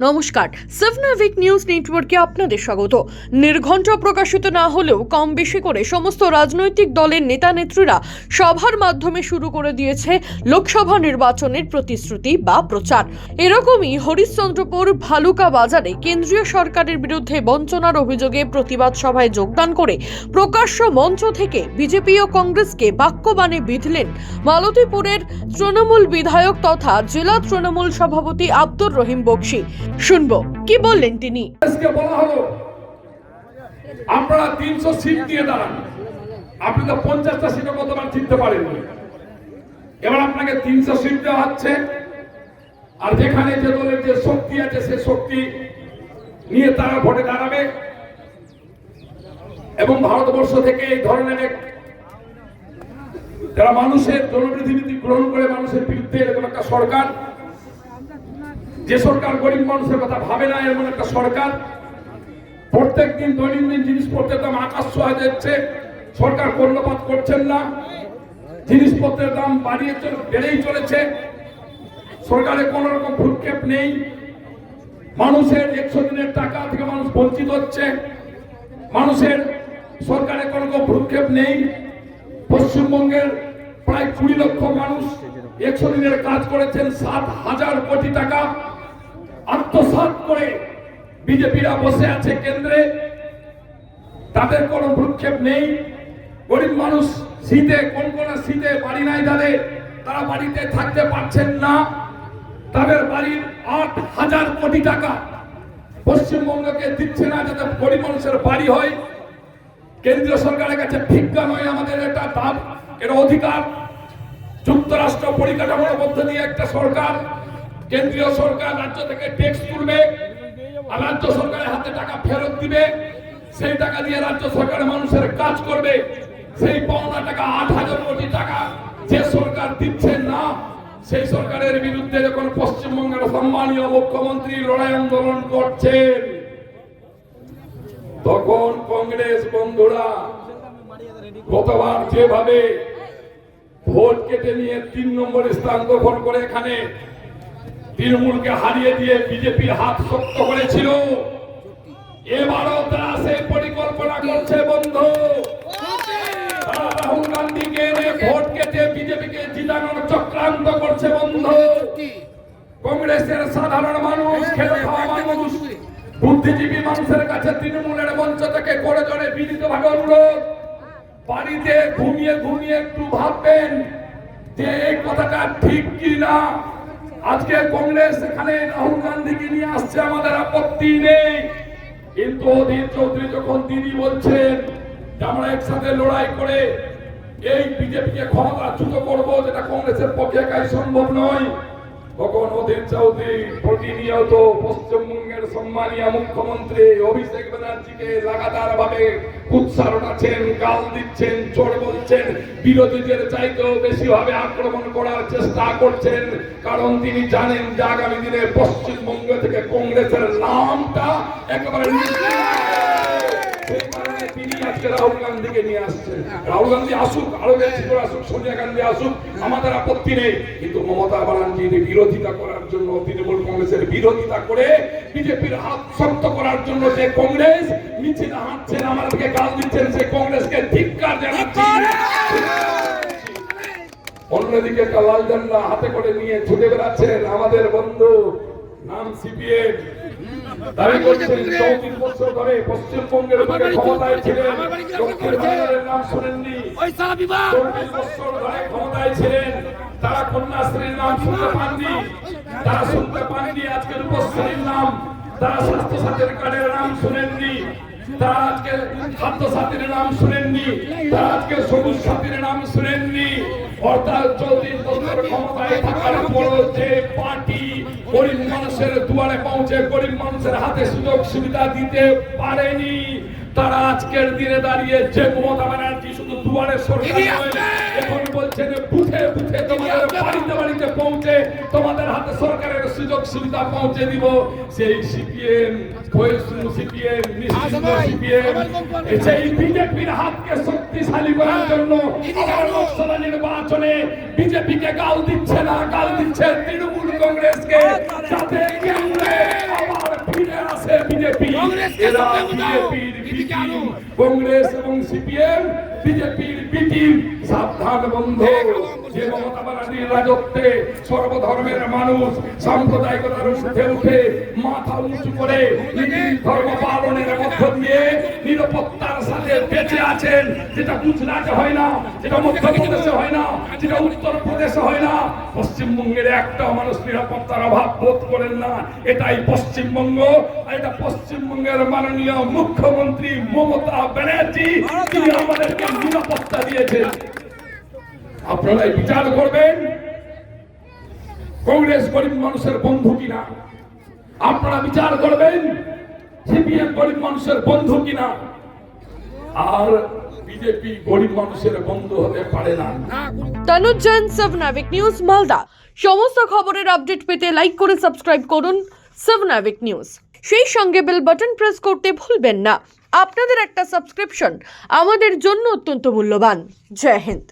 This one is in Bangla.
নমস্কার, সেভনাভিক নিউজ নেটওয়ার্কে আপনাদের স্বাগত। নির্ঘণ্ট প্রকাশিত না হলেও কম বেশি করে সমস্ত রাজনৈতিক দলের নেতা নেত্রীরা সভার মাধ্যমে শুরু করে দিয়েছে লোকসভা নির্বাচনের প্রতিশ্রুতি বা প্রচার। এরকমই হরিশ্চন্দ্রপুর ভালুকা বাজারে কেন্দ্রীয় সরকারের বিরুদ্ধে বঞ্চনার অভিযোগে প্রতিবাদ সভায় যোগদান করে প্রকাশ্য মঞ্চ থেকে বিজেপি ও কংগ্রেসকে বাক্যবাণে বিঁধলেন মালতীপুরের তৃণমূল বিধায়ক তথা জেলা তৃণমূল সভাপতি আব্দুর রহিম বক্সী। শুনবো কি বললেন তিনি। বলা হলো আপনারা 300 সিট দিয়ে দাঁড়ান, আপনি তো 50টা সিটও কতবার জিততে পারেননি। এবার আপনাকে 300 সিট দেওয়া হচ্ছে, আর যেখানে যে দলের যে শক্তি আছে সে শক্তি নিয়ে তারা ভোটে দাঁড়াবে এবং ভারতবর্ষ থেকে এই ধরনের যারা মানুষের জনপ্রতিনিধি গ্রহণ করে মানুষের বিরুদ্ধে এরকম একটা সরকার, যে সরকার গরিব মানুষের কথা ভাবে না, এমন একটা সরকার প্রত্যেকদিন দৈনন্দিন জিনিসপত্রের দাম আকাশ ছোঁয়া যাচ্ছে, সরকার কর্ণপাত করছেন না, জিনিসপত্রের দাম বেড়েই চলেছে, সরকারের কোন রকম ভ্রুক্ষেপ নেই, মানুষের 100 দিনের টাকা থেকে মানুষ বঞ্চিত হচ্ছে, মানুষের সরকারের কোন রকম ভ্রুক্ষেপ নেই। পশ্চিমবঙ্গের প্রায় 20 লক্ষ মানুষ 100 দিনের কাজ করেছেন, 7,000 কোটি টাকা আত্মসাৎ করে বিজেপিরা বসে আছে কেন্দ্রে, তাদের কোনো ভ্রুক্ষেপ নেই। গরিব মানুষ শীতে কোন শীতে বাড়ি নাই, তারা বাড়িতে থাকতে পারছেন না, তাদের বাড়ির 8,000 কোটি টাকা পশ্চিমবঙ্গকে দিচ্ছে না যাতে গরিব মানুষের বাড়ি হয়। কেন্দ্রীয় সরকারের কাছে ভিক্ষা নয়, আমাদের এটা দাম, এটা অধিকার। যুক্তরাষ্ট্র পরিকাঠামোর মধ্যে দিয়ে একটা সরকার, কেন্দ্রীয় সরকার রাজ্য থেকে ট্যাক্স তুলবে আর রাজ্য সরকারের হাতে টাকা ফেরত দিবে, সেই টাকা দিয়ে রাজ্য সরকারের মানুষের কাজ করবে। সেই পাওনা টাকা 8,000 কোটি টাকা যে সরকার দিচ্ছে না, সেই সরকারের বিরুদ্ধে যখন পশ্চিমবঙ্গের সম্মানীয় মুখ্যমন্ত্রী লড়াই আন্দোলন করছেন, তখন কংগ্রেস বন্ধুরা গতবার যেভাবে ভোট কেটে নিয়ে 3 নম্বর স্থান দখল করে এখানে তৃণমূলকে হারিয়ে দিয়ে বিজেপির হাত শক্ত করেছিল, এবারও তারা সেই পরিকল্পনা করছে বন্ধু। রাহুল গান্ধীকে এনে ভোট কেটে বিজেপিকে জিতানোর চক্রান্ত করছে বন্ধু। কংগ্রেসের সাধারণ মানুষ, খেটে খাওয়া মানুষ, বুদ্ধিজীবী মানুষের কাছে তৃণমূলের মঞ্চ থেকে করে জোরে বিনীতভাবে অনুরোধ, বাড়িতে ঘুমিয়ে ঘুমিয়ে একটু ভাববেন যে এই কথাটা ঠিক কি না। আজকে কংগ্রেস এখানে রাহুল গান্ধীকে নিয়ে আসছে, আমাদের আপত্তি নেই, কিন্তু অধীর চৌধুরী যখন দিদি বলছেন যে আমরা একসাথে লড়াই করে এই বিজেপিকে ক্ষমতাচ্যুত করবো, যেটা কংগ্রেসের পক্ষে একাই সম্ভব নয়, তখন অধীর চৌধুরী প্রতিনিয়ত পশ্চিমবঙ্গের সম্মানীয় মুখ্যমন্ত্রী অভিষেক ব্যানার্জিকে লাগাতার ভাবে উৎসারণ আছেন, গাল দিচ্ছেন, চোর বলছেন, বিরোধীদের চাইতেও বেশি ভাবে আক্রমণ করার চেষ্টা করছেন, কারণ তিনি জানেন যে আগামী দিনে পশ্চিমবঙ্গ থেকে কংগ্রেসের নামটা একেবারে তিনি আজকে রাহুল গান্ধীকে নিয়ে আসছেন। রাহুল গান্ধী আসুক, আরো বেশি করে আসুক, সোনিয়া গান্ধী আসুক, আমাদের আপত্তি নেই, কিন্তু মমতা ব্যানার্জির বিরোধিতা করার জন্য, তৃণমূল কংগ্রেসের বিরোধিতা করে বিজেপির হাত শক্ত করার জন্য যে কংগ্রেস মিছিল হাঁটছেন, আমাদেরকে গাল দিচ্ছেন, সেই কংগ্রেসকে ধিক্কার জানাচ্ছি। অন্যদিকে একটা লাল ঝান্ডা হাতে করে নিয়ে ছুটে বেড়াচ্ছেন আমাদের বন্ধু, নাম সিপিএম, দাবি করছেন 34 বছর ধরে পশ্চিমবঙ্গের বুকে ক্ষমতায় ছিলেন, লক্ষ্মীর ভান্ডারের নাম শুনেননি, 34 বছর ধরে ক্ষমতায় ছিলেন, তারা কন্যাশ্রীর নাম শুনতে পাননি, তারা শুনতে পাননি আজকে রূপশ্রীর নাম, তারা স্বাস্থ্য সাথীর কার্ডের নাম শুনেননি, তারা আজকে খাদ্য সাথীর নাম শুনেননি, তারা আজকে সবুজ সাথীর নাম শুনেননি। অর্থাৎ 34 বছর ক্ষমতায় থাকার পরও যে পার্টি গরিব মানুষের দুয়ারে পৌঁছে গরিব মানুষের হাতে সুযোগ সুবিধা দিতে পারেনি, তারা আজকের দিনে দাঁড়িয়ে যে মমতা ব্যানার্জি শুধু দুয়ারে সরকার এখন বলছেন বুথে বুথে তোমাদের বাড়িতে বাড়িতে পৌঁছে তোমাদের হাতে সরকারের সুযোগ সুবিধা পৌঁছে দিব, সেই সিপিএম, সিপিএম, সেই বিজেপির হাতকে শক্তিশালী করার জন্য লোকসভা নির্বাচনে বিজেপিকে গাল দিচ্ছে না, গাল দিচ্ছে তৃণমূল কংগ্রেসকে, যাতে কেন্দ্রে বিজেপি, এরা বিজেপির বি টিম। কংগ্রেস এবং সিপিএম বিজেপির বি টিম। সাবধান বন্ধু, যে মমতা ব্যানার্জির রাজত্বে সর্বধর্মের মানুষ সাম্প্রদায়িকতার ঊর্ধ্বে উঠে মাথা উঁচু করে নিজের ধর্ম পালনের মধ্য দিয়ে নিরাপত্তার সাথে বেঁচে আছেন, যেটা গুজরাটে হয় না, যেটা মধ্যপ্রদেশে হয় না, যেটা উত্তরপ্রদেশে হয় না। পশ্চিমবঙ্গের একটা মানুষ নিরাপত্তার অভাব বোধ করেন না। এটাই পশ্চিমবঙ্গ, আর এটা পশ্চিমবঙ্গের মাননীয় মুখ্যমন্ত্রী মমতা ব্যানার্জি, তিনি আমাদেরকে নিরাপত্তা দিয়েছেন। আপনারাই বিচার করবেন কংগ্রেস গরিব মানুষের বন্ধু কিনা। আপনারা বিচার করবেন সিপিএম গরিব মানুষের বন্ধু কিনা। আর বিজেপি গরিব মানুষের বন্ধু হতে পারে না। তানুজ জৈন, 7 নাবিক নিউজ, মালদা। সমস্ত খবরের আপডেট পেতে লাইক করে সাবস্ক্রাইব করুন 7 নাবিক নিউজ। সেই সঙ্গে বেল বাটন প্রেস করতে ভুলবেন না। আপনাদের একটা সাবস্ক্রিপশন আমাদের জন্য অত্যন্ত মূল্যবান। জয় হিন্দ।